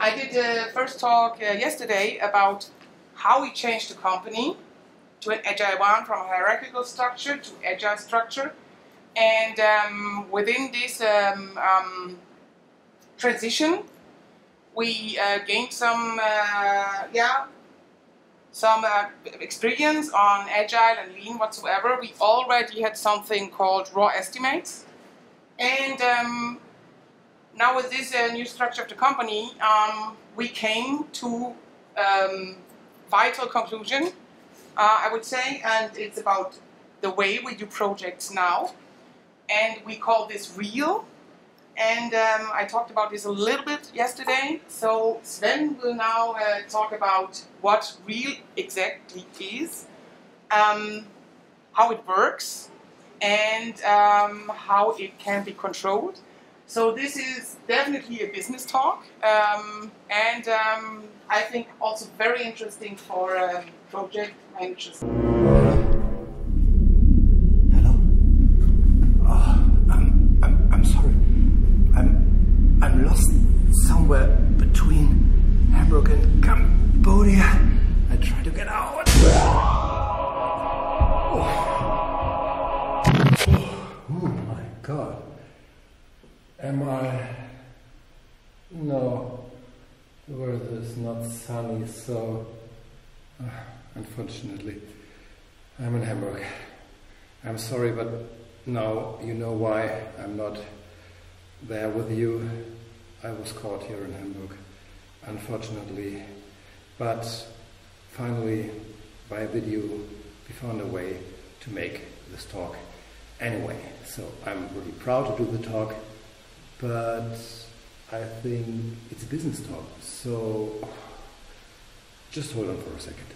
I did the first talk yesterday about how we changed the company to an agile one, from a hierarchical structure to agile structure. And within this transition, we gained some experience on agile and lean whatsoever. We already had something called RE.A.L estimates, and now with this new structure of the company, we came to vital conclusion, I would say, and it's about the way we do projects now, and we call this RE.A.L. And I talked about this a little bit yesterday, so Sven will now talk about what RE.A.L exactly is, how it works, and how it can be controlled. So this is definitely a business talk, and I think also very interesting for project managers. Hello? Oh, I'm sorry. I'm lost somewhere between Hamburg and Cambodia. I try to get out. Oh my God. Am I? No. The weather is not sunny, so unfortunately I'm in Hamburg. I'm sorry, but now you know why I'm not there with you. I was caught here in Hamburg, unfortunately, but finally by video we found a way to make this talk anyway. So I'm really proud to do the talk, but I think it's a business talk, so just hold on for a second.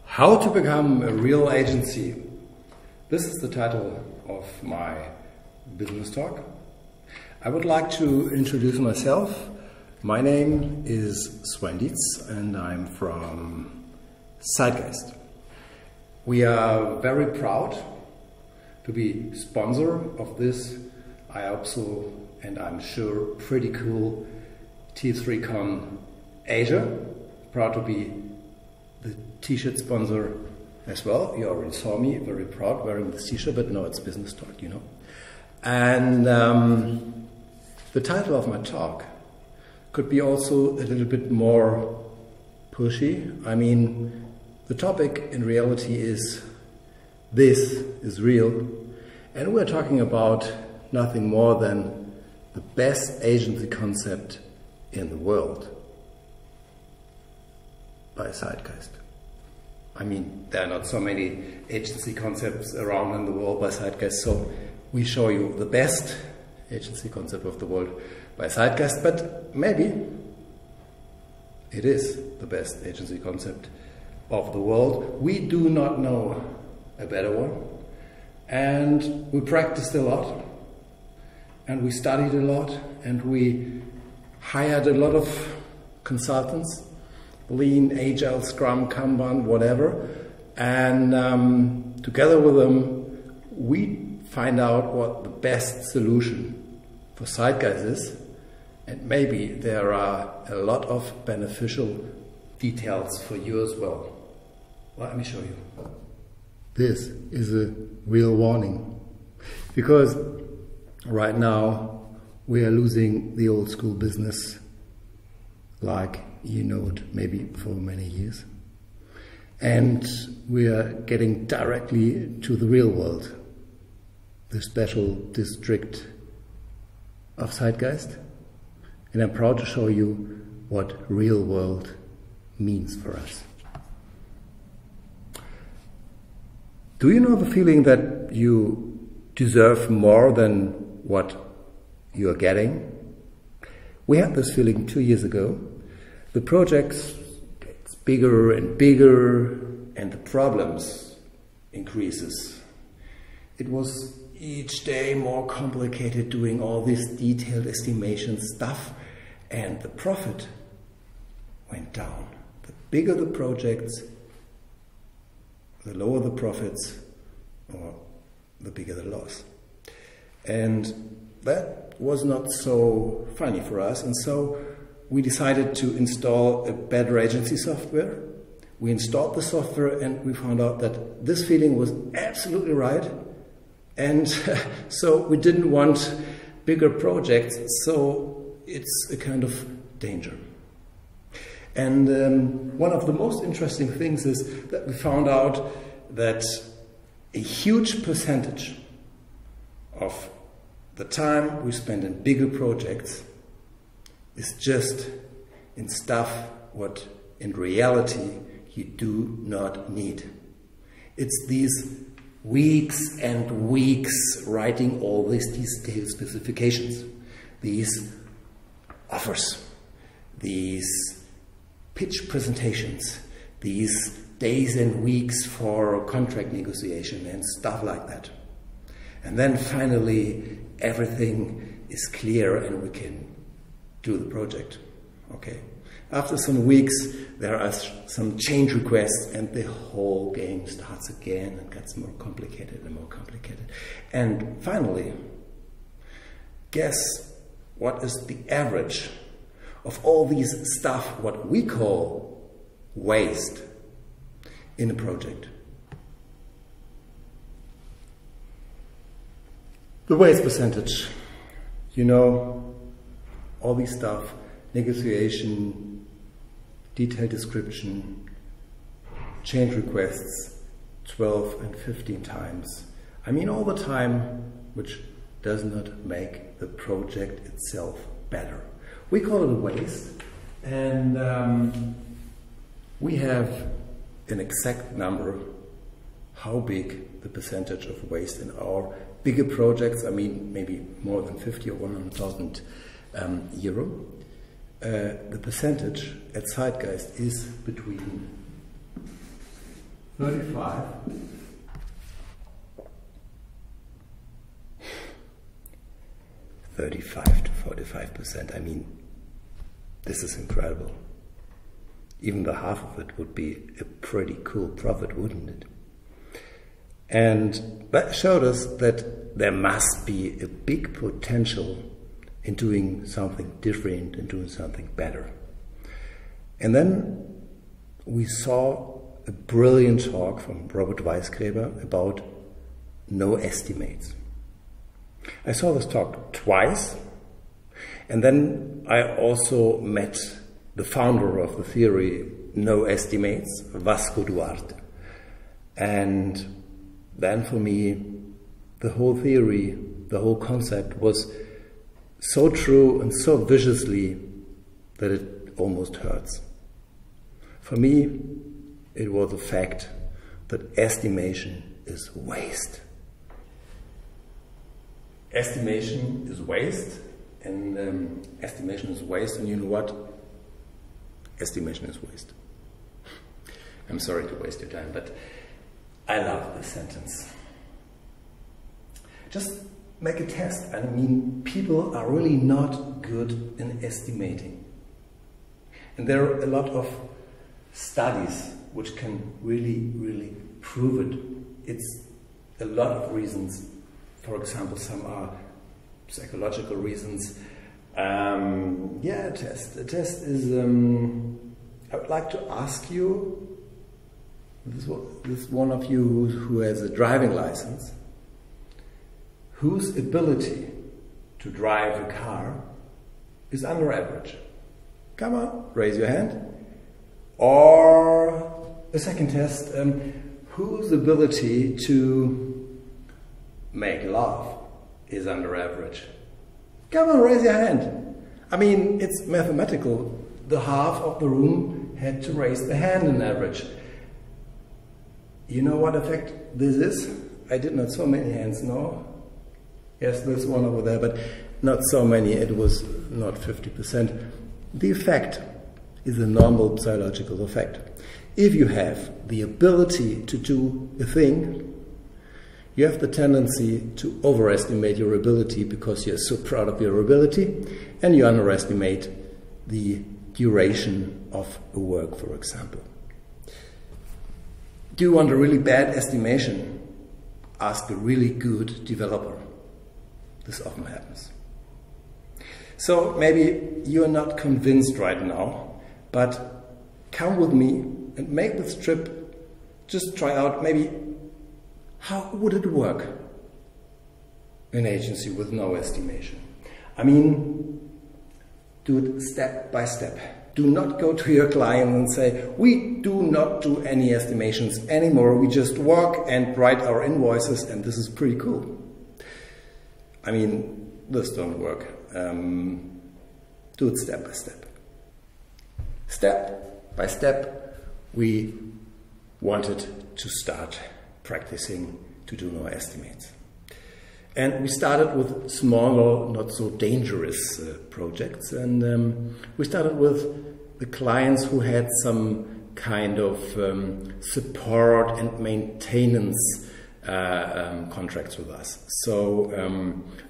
How to become a real agency. This is the title of my business talk. I would like to introduce myself. My name is Sven Ditz and I'm from Zeitgeist. We are very proud to be sponsor of this, I hope so, and I'm sure pretty cool T3CON Asia. Proud to be the t-shirt sponsor as well. You already saw me very proud wearing this t-shirt, but no, it's business talk, you know. And the title of my talk could be also a little bit more pushy. I mean, the topic in reality is this is real, and we're talking about nothing more than the best agency concept in the world by Zeitgeist. I mean, there are not so many agency concepts around in the world by Zeitgeist, so we show you the best agency concept of the world by Zeitgeist, but maybe it is the best agency concept of the world. We do not know a better one, and we practiced a lot, and we studied a lot, and we hired a lot of consultants, Lean, Agile, Scrum, Kanban, whatever, and together with them we find out what the best solution for Zeitgeist is, and maybe there are a lot of beneficial details for you as well. Let me show you. This is a real warning, because right now we are losing the old school business, like you know it maybe for many years, and we are getting directly to the real world, the special district of Zeitgeist, and I'm proud to show you what real world means for us. Do you know the feeling that you deserve more than what you are getting? We had this feeling 2 years ago. The projects gets bigger and bigger, and the problems increases. It was each day more complicated doing all this detailed estimation stuff, and the profit went down. The bigger the projects, the lower the profits, or the bigger the loss. And that was not so funny for us, and so we decided to install a better agency software. We installed the software and we found out that this feeling was absolutely right, and so we didn't want bigger projects, so it's a kind of danger. And one of the most interesting things is that we found out that a huge percentage of the time we spend in bigger projects is just in stuff what in reality you do not need. It's these weeks and weeks writing all these detailed specifications, these offers, these pitch presentations, these days and weeks for contract negotiation and stuff like that. And then finally everything is clear and we can do the project. Okay. After some weeks there are some change requests and the whole game starts again and gets more complicated and more complicated. And finally, guess what is the average of all these stuff what we call waste in a project? The waste percentage. You know, all these stuff, negotiation, detailed description, change requests 12 and 15 times. I mean all the time, which does not make the project itself better. We call it a waste, and we have an exact number how big the percentage of waste in our bigger projects, I mean maybe more than 50 or 100,000 euro. The percentage at Zeitgeist is between 35 to 45%. I mean, this is incredible. Even the half of it would be a pretty cool profit, wouldn't it? And that showed us that there must be a big potential in doing something different and doing something better. And then we saw a brilliant talk from Robert Weisgräber about no estimates. I saw this talk twice, and then I also met the founder of the theory no estimates, Vasco Duarte. And then for me, the whole theory, the whole concept was so true and so viciously that it almost hurts. For me, it was a fact that estimation is waste. Estimation is waste, and estimation is waste, and you know what? Estimation is waste. I'm sorry to waste your time, but I love this sentence. Just make a test. I mean, people are really not good in estimating. And there are a lot of studies which can really prove it. It's a lot of reasons. For example, some are psychological reasons. A test. A test is, I would like to ask you, this one of you who has a driving license, whose ability to drive a car is under average? Come on, raise your hand. Or a second test, whose ability to make love is under average? Come on, raise your hand. I mean, it's mathematical. The half of the room had to raise the hand on average. You know what effect this is? I did not so many hands, no? Yes, there's one over there, but not so many. It was not 50%. The effect is a normal psychological effect. If you have the ability to do a thing, you have the tendency to overestimate your ability because you're so proud of your ability, and you underestimate the duration of a work, for example. Do you want a really bad estimation? Ask a really good developer. This often happens. So maybe you're not convinced right now, but come with me and make this trip. Just try out maybe how would it work in agency with no estimation. I mean, do it step by step. Do not go to your client and say, we do not do any estimations anymore. We just work and write our invoices and this is pretty cool. I mean, this don't work. Do it step by step. Step by step, we wanted to start practicing to do no estimates. And we started with smaller, not so dangerous projects. And we started with the clients who had some kind of support and maintenance contracts with us. So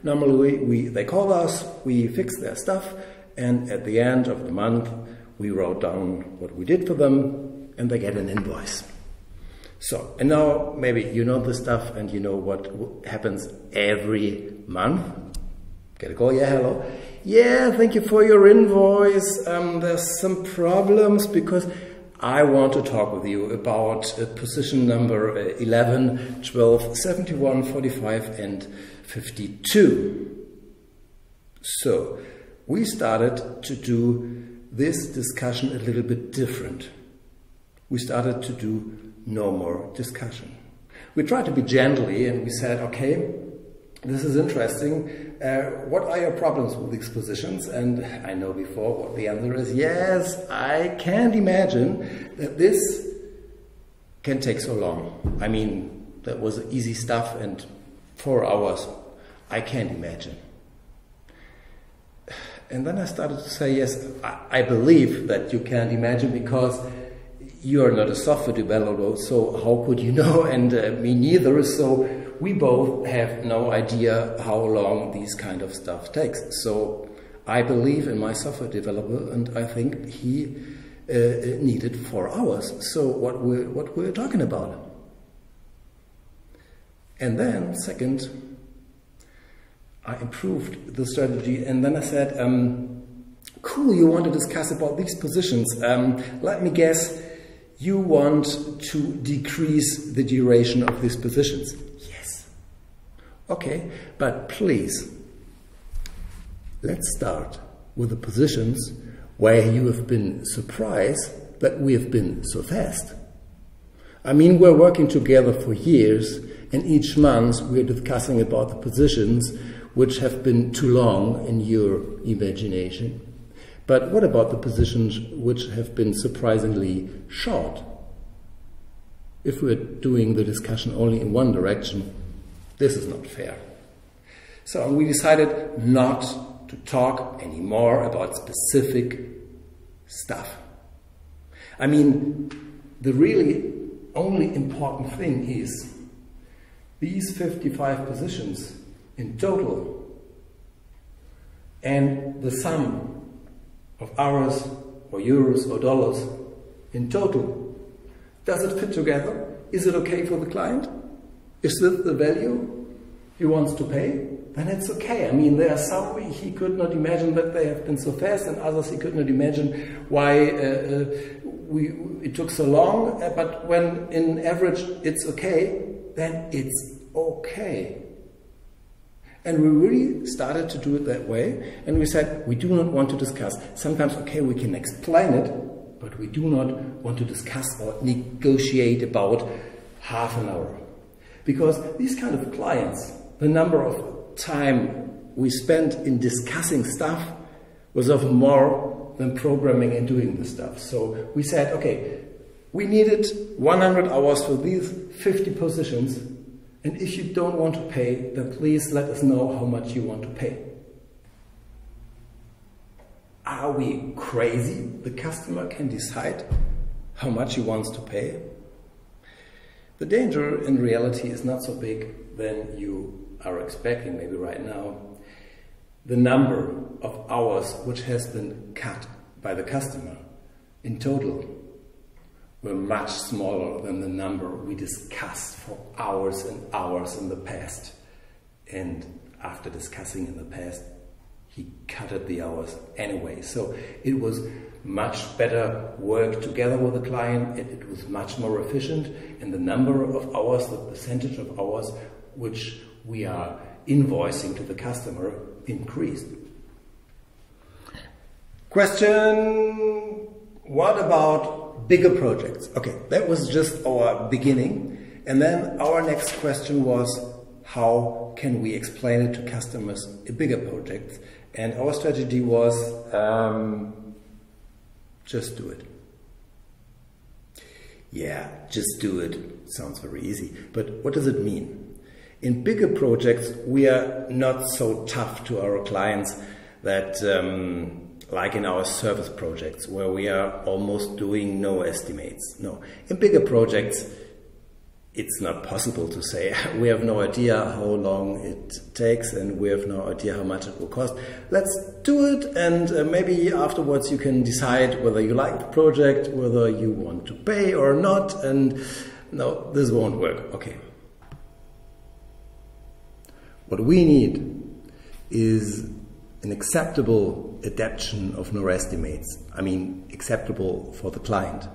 normally they call us, we fix their stuff, and at the end of the month we wrote down what we did for them and they get an invoice. So, and now maybe you know this stuff and you know what happens every month. Get a call, yeah, hello. Yeah, thank you for your invoice. There's some problems because I want to talk with you about position number 11, 12, 71, 45 and 52. So, we started to do this discussion a little bit different. We started to do no more discussion. We tried to be gently and we said, okay, this is interesting. What are your problems with these positions? And I know before what the answer is. Yes, I can't imagine that this can take so long. I mean, that was easy stuff and 4 hours. I can't imagine. And then I started to say, yes, I believe that you can't imagine because you are not a software developer, so how could you know? And me neither, so we both have no idea how long these kind of stuff takes. So I believe in my software developer and I think he needed 4 hours. So what we're talking about. And then, second, I improved the strategy and then I said, cool, you want to discuss about these positions. Let me guess, you want to decrease the duration of these positions. Yes. Okay, but please, let's start with the positions where you have been surprised that we have been so fast. I mean, we're working together for years and each month we're discussing about the positions which have been too long in your imagination. But what about the positions which have been surprisingly short? If we're doing the discussion only in one direction, this is not fair. So we decided not to talk anymore about specific stuff. I mean, the really only important thing is these 55 positions in total and the sum of hours or euros or dollars in total. Does it fit together? Is it okay for the client? Is this the value he wants to pay? Then it's okay. I mean, there are some he could not imagine that they have been so fast and others he could not imagine why it took so long. But when in average it's okay, then it's okay. And we really started to do it that way. And we said, we do not want to discuss. Sometimes, okay, we can explain it, but we do not want to discuss or negotiate about half an hour. Because these kind of clients, the number of time we spent in discussing stuff was often more than programming and doing the stuff. So we said, okay, we needed 100 hours for these 50 positions. And if you don't want to pay, then please let us know how much you want to pay. Are we crazy? The customer can decide how much he wants to pay. The danger in reality is not so big than you are expecting maybe right now. The number of hours which has been cut by the customer in total were much smaller than the number we discussed for hours and hours in the past. And after discussing in the past, he cutted the hours anyway. So it was much better work together with the client. It was much more efficient, and the number of hours, the percentage of hours which we are invoicing to the customer increased. Question, what about bigger projects? Okay, that was just our beginning. And then our next question was, how can we explain it to customers in bigger projects? And our strategy was, just do it. Yeah, just do it. Sounds very easy. But what does it mean? In bigger projects, we are not so tough to our clients that, like in our service projects, where we are almost doing no estimates. No, in bigger projects, it's not possible to say, we have no idea how long it takes and we have no idea how much it will cost. Let's do it, and maybe afterwards you can decide whether you like the project, whether you want to pay or not, and no, this won't work. Okay. What we need is an acceptable adaptation of no estimates. I mean, acceptable for the client.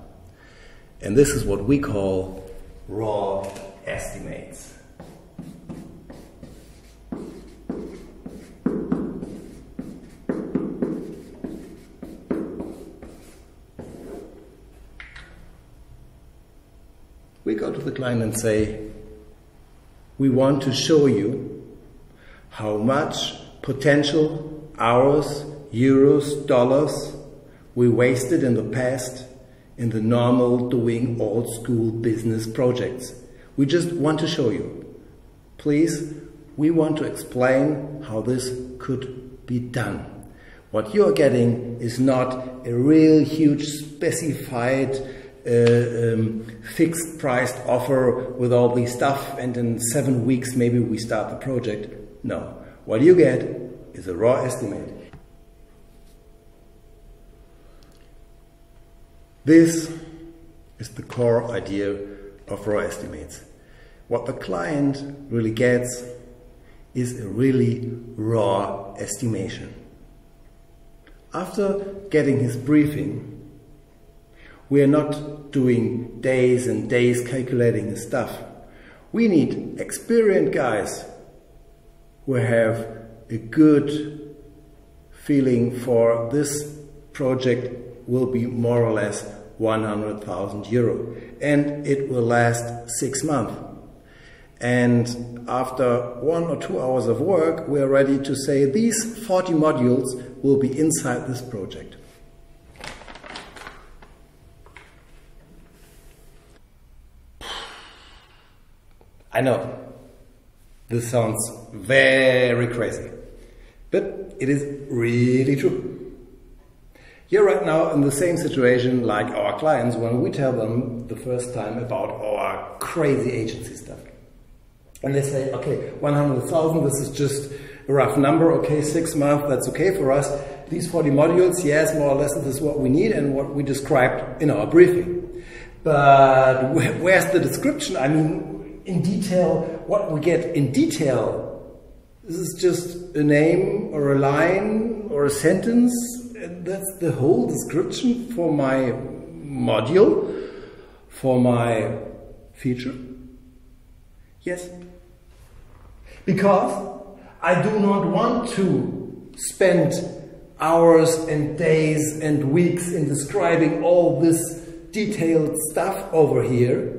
And this is what we call RE.A.L estimates. We go to the client and say, we want to show you how much potential hours, euros, dollars we wasted in the past in the normal doing old school business projects. We just want to show you. Please, we want to explain how this could be done. What you're getting is not a real huge specified fixed priced offer with all these stuff and in 7 weeks maybe we start the project. No, what you get is a raw estimate. This is the core idea of raw estimates. What the client really gets is a really raw estimation. After getting his briefing, we are not doing days and days calculating his stuff. We need experienced guys who have a good feeling for this project will be more or less 100,000 euro, and it will last 6 months. And after 1 or 2 hours of work, we are ready to say these 40 modules will be inside this project. I know, this sounds very crazy, but it is really true. You're right now in the same situation like our clients when we tell them the first time about our crazy agency stuff. And they say, okay, 100,000, this is just a rough number, okay, 6 months, that's okay for us. These 40 modules, yes, more or less this is what we need and what we described in our briefing. But where's the description? I mean, in detail, what we get in detail, this is just a name or a line or a sentence. That's the whole description for my module, for my feature? Yes. Because I do not want to spend hours and days and weeks in describing all this detailed stuff over here,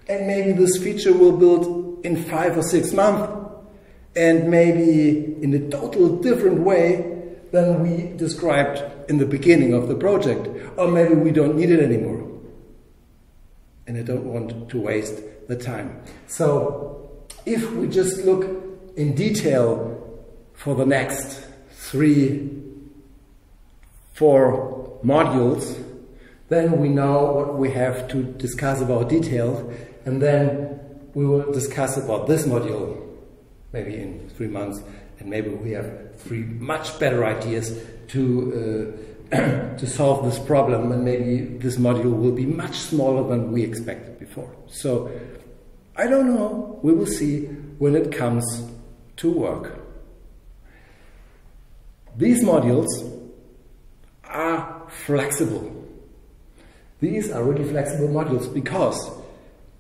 and maybe this feature will build in 5 or 6 months, and maybe in a total different way than we described in the beginning of the project. Or maybe we don't need it anymore. And I don't want to waste the time. So if we just look in detail for the next 3, 4 modules, then we know what we have to discuss about details, and then we will discuss about this module maybe in 3 months, and maybe we have 3 much better ideas to solve this problem, and maybe this module will be much smaller than we expected before. So I don't know, we will see when it comes to work. These modules are flexible. These are really flexible modules because,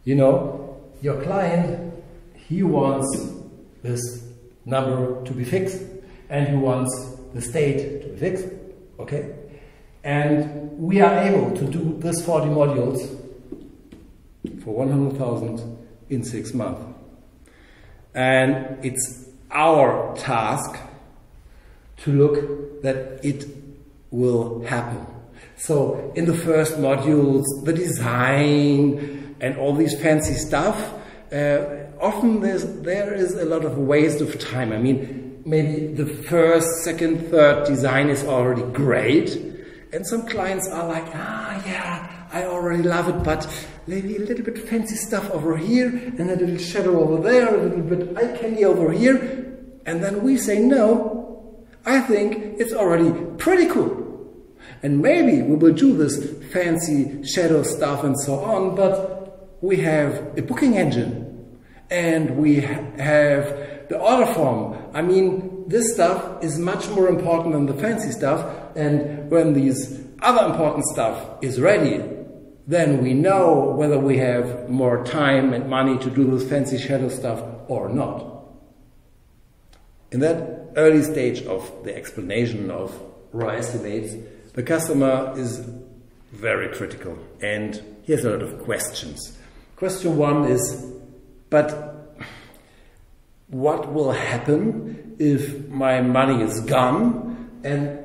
you know, your client, he wants this number to be fixed and he wants the state to be fixed, okay? And we are able to do this 40 modules for 100,000 in 6 months. And it's our task to look that it will happen. So in the first modules, the design and all these fancy stuff, often there is a lot of waste of time. I mean, maybe the first, second, third design is already great, and some clients are like, yeah, I already love it, but maybe a little bit fancy stuff over here, and a little shadow over there, a little bit eye candy over here, and then we say, no, I think it's already pretty cool. And maybe we will do this fancy shadow stuff and so on, but we have a booking engine and we have the order form. I mean, this stuff is much more important than the fancy stuff, and when these other important stuff is ready, then we know whether we have more time and money to do this fancy shadow stuff or not. In that early stage of the explanation of RE.A.L estimates, the customer is very critical and he has a lot of questions. Question one is, but what will happen if my money is gone and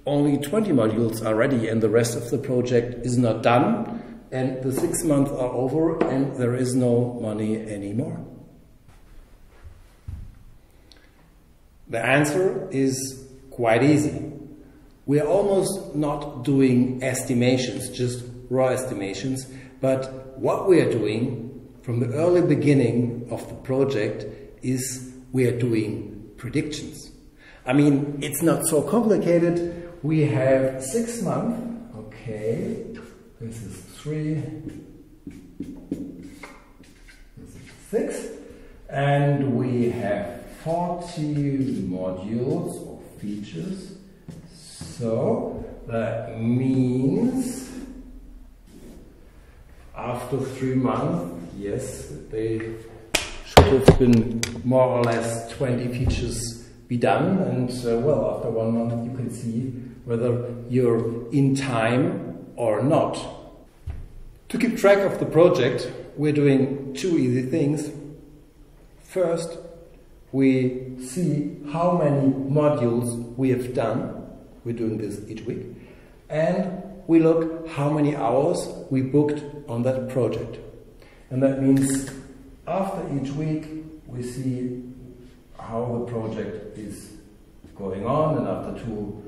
only 20 modules are ready and the rest of the project is not done and the 6 months are over and there is no money anymore? The answer is quite easy. We are almost not doing estimations, just raw estimations, but what we are doing from the early beginning of the project is we are doing predictions. I mean, it's not so complicated. We have 6 months, okay, this is 3, this is 6, and we have 40 modules or features. So that means after 3 months, yes, they should have been more or less 20 features be done, and well, after 1 month you can see whether you're in time or not. To keep track of the project, we're doing 2 easy things. First, we see how many modules we have done. We're doing this each week. And we look how many hours we booked on that project. And that means after each week we see how the project is going on, and after 2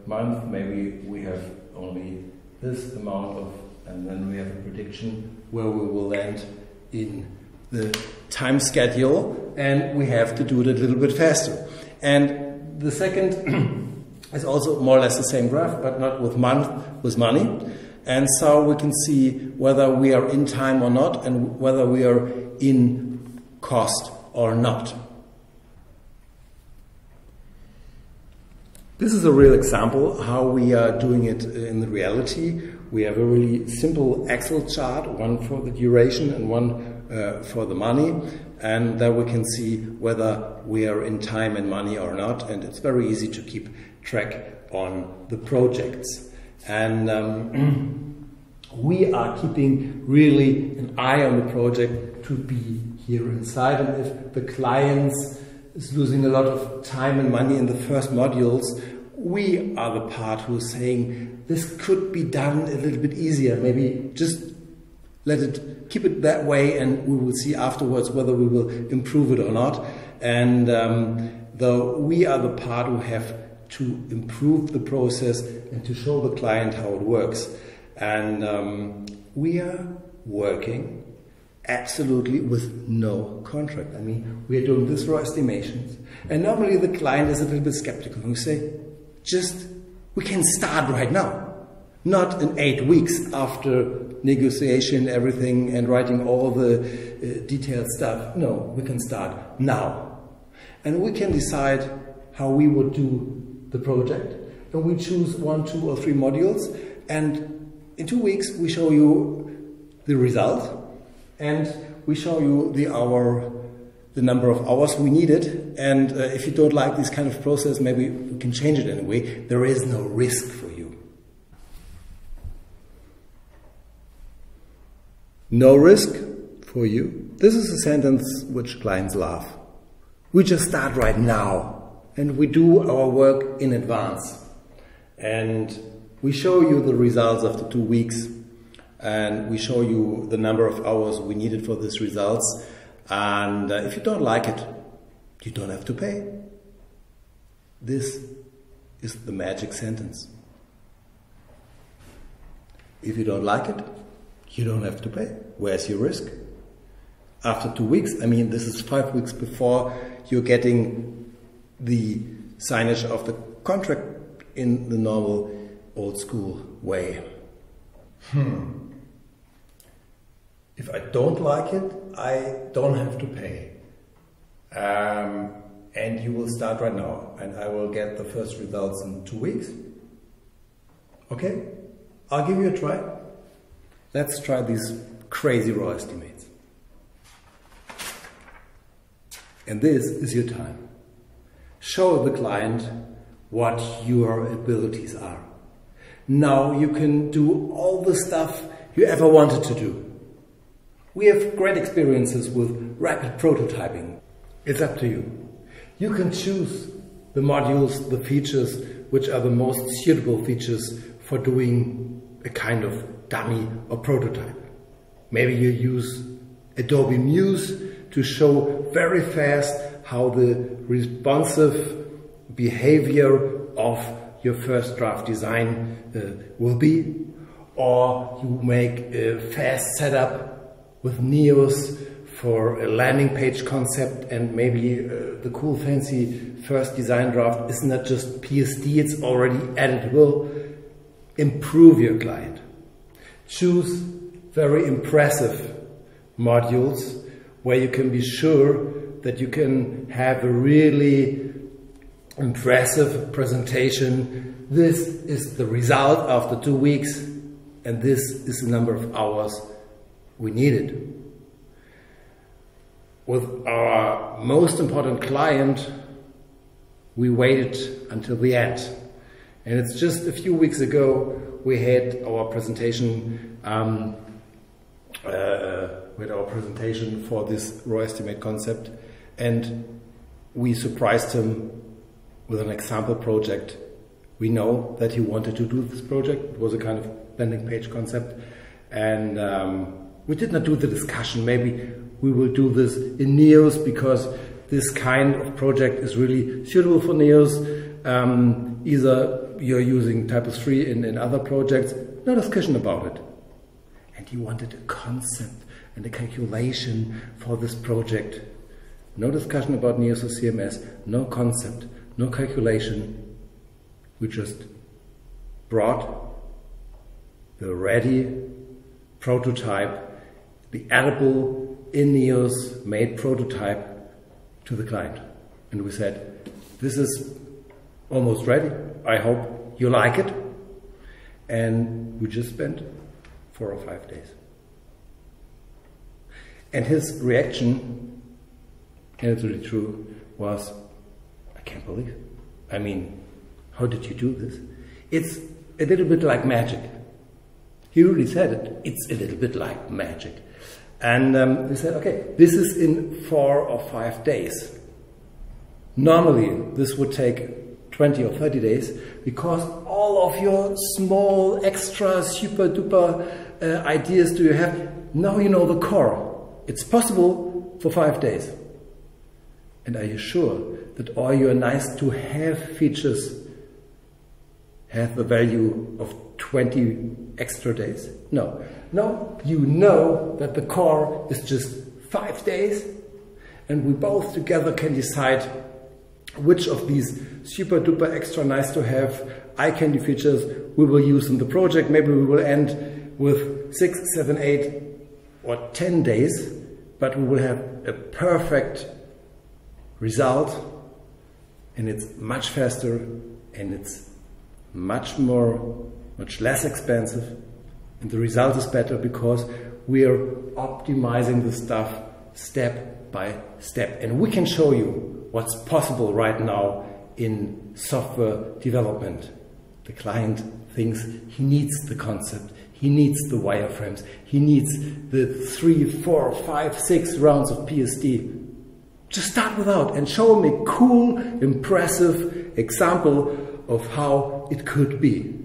months maybe we have only this amount of, and then we have a prediction where we will land in the time schedule, and we have to do it a little bit faster. And the second is also more or less the same graph, but not with month, with money. And so we can see whether we are in time or not, and whether we are in cost or not. This is a real example how we are doing it in the reality. We have a really simple Excel chart, one for the duration and one for the money, and there we can see whether we are in time and money or not, and it's very easy to keep track on the projects. And we are keeping really an eye on the project to be here inside, and if the client is losing a lot of time and money in the first modules, we are the part who is saying this could be done a little bit easier, maybe just keep it that way, and we will see afterwards whether we will improve it or not. And though we are the part who have to improve the process and to show the client how it works. And we are working absolutely with no contract. I mean, we are doing this raw estimations, and normally the client is a little bit skeptical. We say, we can start right now, not in 8 weeks after negotiation, everything, and writing all the detailed stuff. No, we can start now. And we can decide how we would do the project, and we choose 1, 2 or 3 modules, and in 2 weeks we show you the result, and we show you the number of hours we needed, and if you don't like this kind of process, maybe we can change it in a way. There is no risk for you. No risk for you. This is a sentence which clients love. We just start right now, and we do our work in advance, and we show you the results after 2 weeks, and we show you the number of hours we needed for these results. And if you don't like it, you don't have to pay. This is the magic sentence. If you don't like it, you don't have to pay. Where's your risk? After 2 weeks, I mean, this is 5 weeks before you're getting the signage of the contract in the normal old school way. If I don't like it, I don't have to pay. And you will start right now, and I will get the first results in 2 weeks. Okay? I'll give you a try. Let's try these crazy RE.A.L estimates. And this is your time. Show the client what your abilities are. Now you can do all the stuff you ever wanted to do. We have great experiences with rapid prototyping. It's up to you. You can choose the modules, the features, which are the most suitable features for doing a kind of dummy or prototype. Maybe you use Adobe Muse to show very fast how the responsive behavior of your first draft design will be, or you make a fast setup with Neos for a landing page concept, and maybe the cool fancy first design draft is not just PSD, it's already editable. Improve your client. Choose very impressive modules where you can be sure that you can have a really impressive presentation. This is the result after 2 weeks, and this is the number of hours we needed. With our most important client, we waited until the end. And it's just a few weeks ago we had our presentation for this RE.A.L estimate concept, and we surprised him with an example project. We know that he wanted to do this project. It was a kind of landing page concept, and we did not do the discussion. Maybe we will do this in Neos because this kind of project is really suitable for Neos. Either you're using Type 3 in other projects. No discussion about it. And he wanted a concept and a calculation for this project. No discussion about Neos or CMS, no concept, no calculation. We just brought the ready prototype, the editable in Neos made prototype to the client. And we said, this is almost ready. I hope you like it. And we just spent 4 or 5 days. And his reaction, and it's really true, was, I can't believe it. I mean, how did you do this? It's a little bit like magic. He really said it. It's a little bit like magic. And we said, okay, this is in 4 or 5 days. Normally, this would take 20 or 30 days because all of your small, extra, super duper ideas do you have. Now you know the core. It's possible for 5 days. And are you sure that all your nice to have features have the value of 20 extra days? No. No, you know that the core is just 5 days, and we both together can decide which of these super duper extra nice to have eye candy features we will use in the project. Maybe we will end with 6, 7, 8 or 10 days, but we will have a perfect result, and it's much faster and it's much less expensive, and the result is better because we are optimizing the stuff step by step. And we can show you what's possible right now in software development. The client thinks he needs the concept, he needs the wireframes, he needs the 3, 4, 5, 6 rounds of PSD. Just start without and show him a cool, impressive example of how it could be.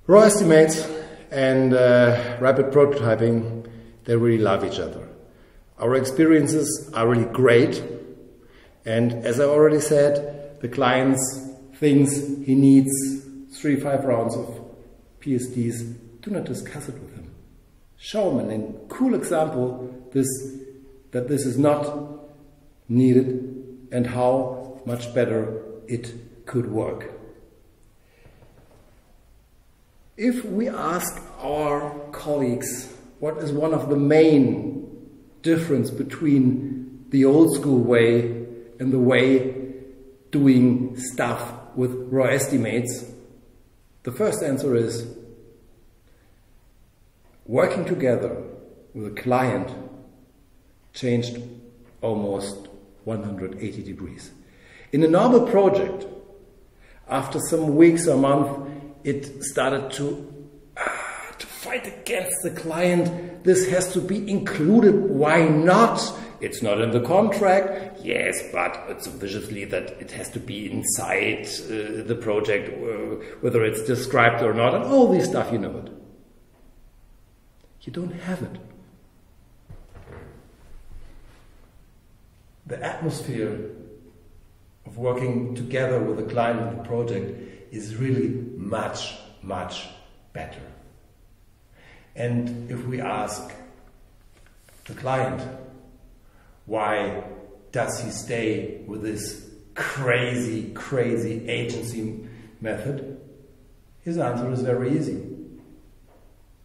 Raw estimates and rapid prototyping, they really love each other. Our experiences are really great, and as I already said, the client thinks he needs 3, 5 rounds of PSDs. Do not discuss it with him. Show him a cool example that this is not needed and how much better it could work. If we ask our colleagues what is one of the main difference between the old school way and the way doing stuff with raw estimates, the first answer is working together with a client changed almost 180 degrees. In a normal project, after some weeks or months, it started to fight against the client. This has to be included. Why not? It's not in the contract. Yes, but it's obviously that it has to be inside the project, whether it's described or not, and all this stuff, you know it. You don't have it. The atmosphere of working together with the client in the project is really much, much better. And if we ask the client, why does he stay with this crazy, crazy agency method? His answer is very easy.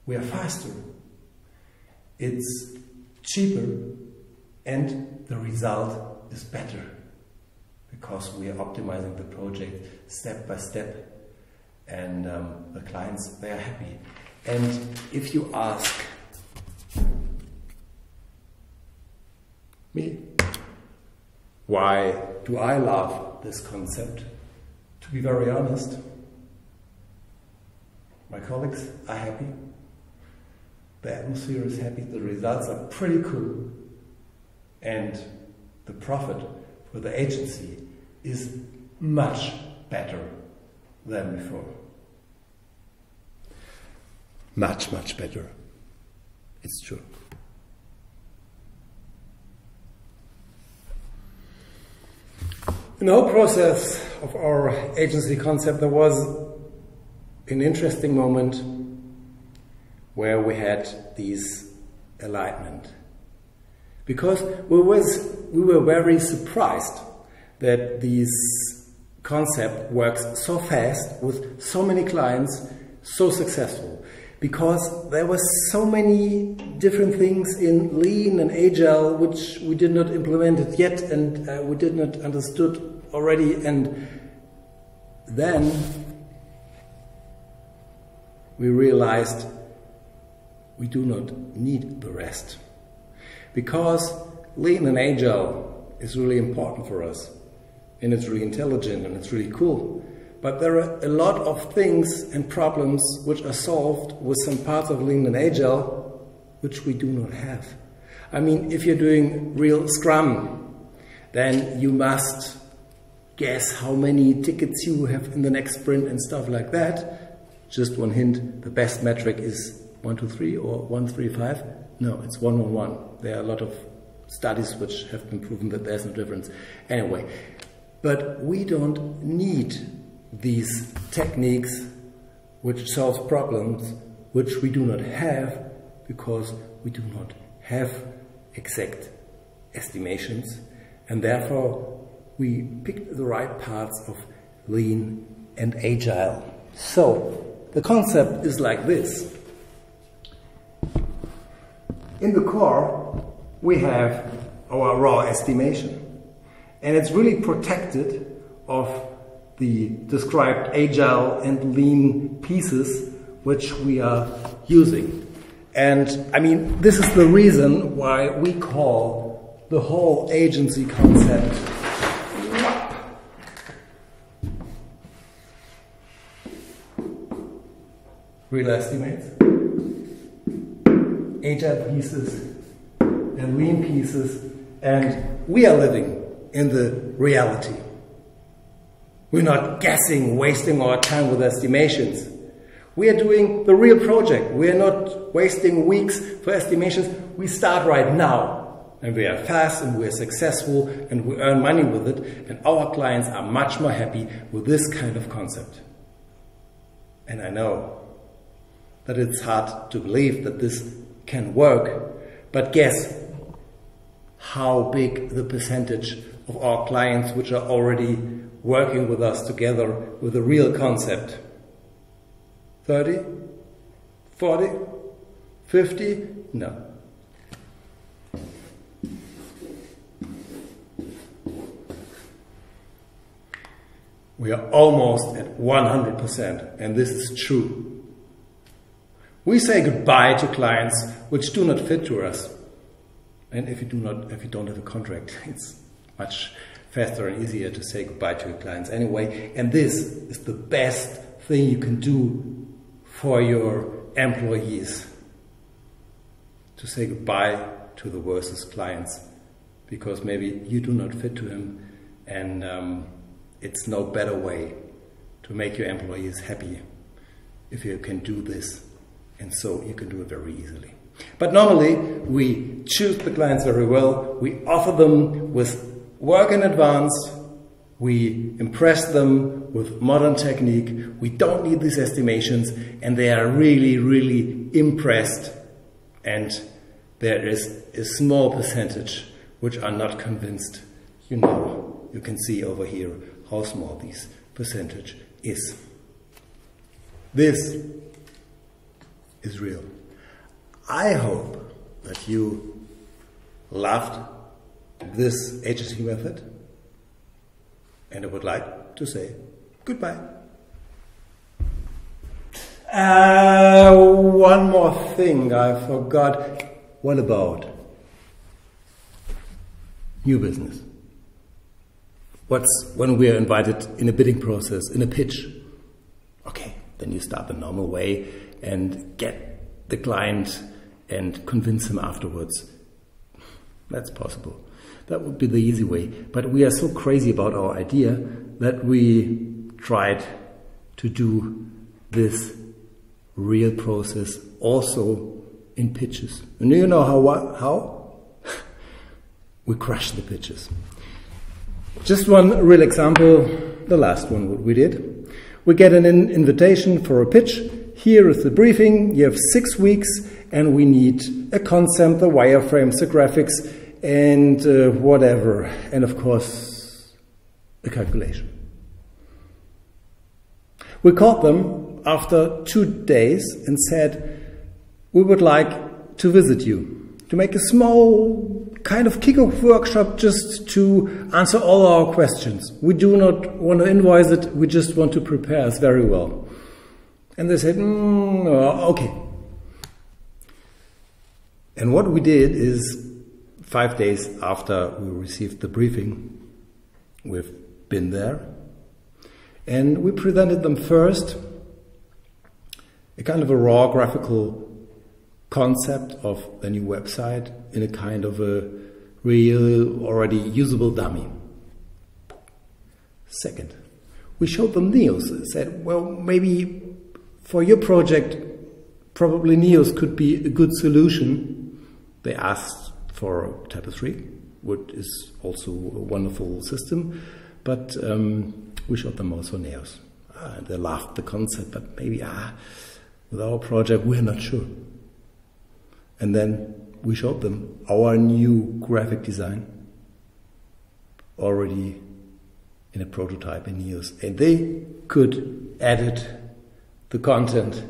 We are faster. It's cheaper, and the result is better because we are optimizing the project step by step, and the clients, they are happy. And if you ask me, why do I love this concept? To be very honest, my colleagues are happy, the atmosphere is happy, the results are pretty cool, and the profit for the agency is much better than before. Much, much better. It's true. In the whole process of our agency concept, there was an interesting moment where we had this alignment. Because we were very surprised that this concept works so fast with so many clients, so successful. Because there were so many different things in Lean and Agile which we did not implement it yet, and we did not understood already, and then we realized we do not need the rest. Because Lean and Agile is really important for us, and it's really intelligent and it's really cool. But there are a lot of things and problems which are solved with some parts of Lean and Agile which we do not have. I mean, if you're doing real Scrum, then you must guess how many tickets you have in the next sprint and stuff like that. Just one hint, the best metric is 1, 2, 3 or 1, 3, 5. No, it's 1, 1, 1. There are a lot of studies which have been proven that there's no difference. Anyway, but we don't need these techniques which solve problems which we do not have because we do not have exact estimations, and therefore we picked the right parts of Lean and Agile. So the concept is like this. in the core, we have our raw estimation. And it's really protected of the described agile and lean pieces which we are using. And I mean, this is the reason why we call the whole agency concept real estimates, agile pieces, and lean pieces, and we are living in the reality. We're not guessing, wasting our time with estimations. We are doing the real project. We are not wasting weeks for estimations. We start right now, and we are fast, and we are successful, and we earn money with it, and our clients are much more happy with this kind of concept. And I know that it's hard to believe that this can work, but guess how big the percentage of our clients which are already working with us together with a real concept? 30? 40? 50? No. We are almost at 100%, and this is true. We say goodbye to clients which do not fit to us. And if you don't have a contract, it's much faster and easier to say goodbye to your clients anyway. And this is the best thing you can do for your employees. To say goodbye to the worst clients, because maybe you do not fit to him, and it's no better way to make your employees happy if you can do this. And so you can do it very easily. But normally, we choose the clients very well. We offer them with work in advance. We impress them with modern technique. We don't need these estimations. And they are really, really impressed. And there is a small percentage which are not convinced. You know, you can see over here how small this percentage is. This is real. I hope that you loved this agency method, and I would like to say goodbye. One more thing I forgot. What about new business? What's when we are invited in a bidding process, in a pitch? Okay, then you start the normal way and get the client and convince him afterwards. That's possible. That would be the easy way. But we are so crazy about our idea that we tried to do this real process also in pitches. And do you know how? We crush the pitches. Just one real example, the last one what we did. We get an invitation for a pitch. Here is the briefing. You have 6 weeks and we need a concept, the wireframes, the graphics, and whatever. And of course, a calculation. We called them after 2 days and said, we would like to visit you, to make a small kind of kick-off workshop just to answer all our questions. We do not want to invoice it, we just want to prepare us very well. And they said, okay. And what we did is, 5 days after we received the briefing, we've been there, and we presented them first a kind of a raw graphical concept of the new website in a kind of a real, already usable dummy. Second, we showed them Neos and said, well, maybe for your project, probably Neos could be a good solution. They asked for Tapestry, which is also a wonderful system, but we showed them also Neos. They loved the concept, but maybe, with our project, we're not sure. And then we showed them our new graphic design already in a prototype in Neos. And they could edit the content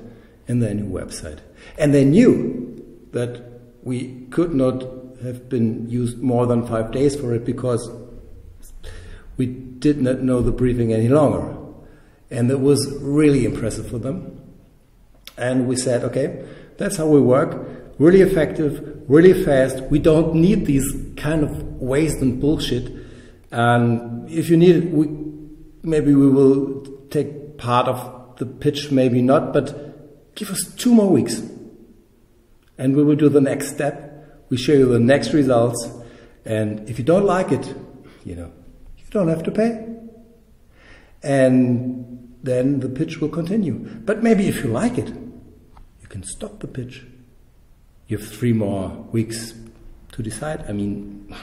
in their new website. And they knew that we could not have been used more than 5 days for it because we did not know the briefing any longer. And it was really impressive for them. And we said, okay, that's how we work. Really effective, really fast. We don't need these kind of waste and bullshit. And if you need it, maybe we will take part of the pitch, maybe not, but give us 2 more weeks. And we will do the next step. We show you the next results. And if you don't like it, you don't have to pay. And then the pitch will continue. But maybe if you like it, you can stop the pitch. You have 3 more weeks to decide. I mean,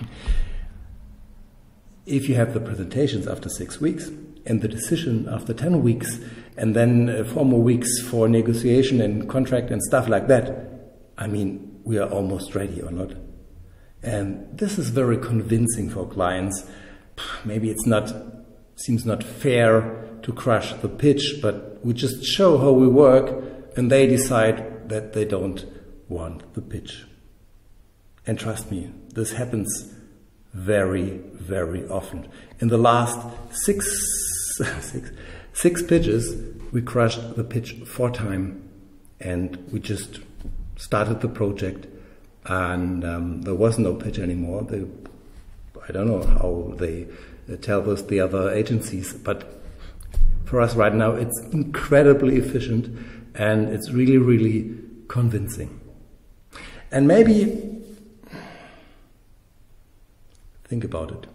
if you have the presentations after 6 weeks and the decision after 10 weeks and then 4 more weeks for negotiation and contract and stuff like that, I mean, we are almost ready or not. And this is very convincing for clients. Maybe seems not fair to crush the pitch, but we just show how we work and they decide that they don't want the pitch. And trust me, this happens very, very often. In the last six pitches, we crushed the pitch 4 times, and we just started the project, and there was no pitch anymore. I don't know how they tell this the other agencies, but for us right now, it's incredibly efficient, and it's really, really convincing. And maybe think about it.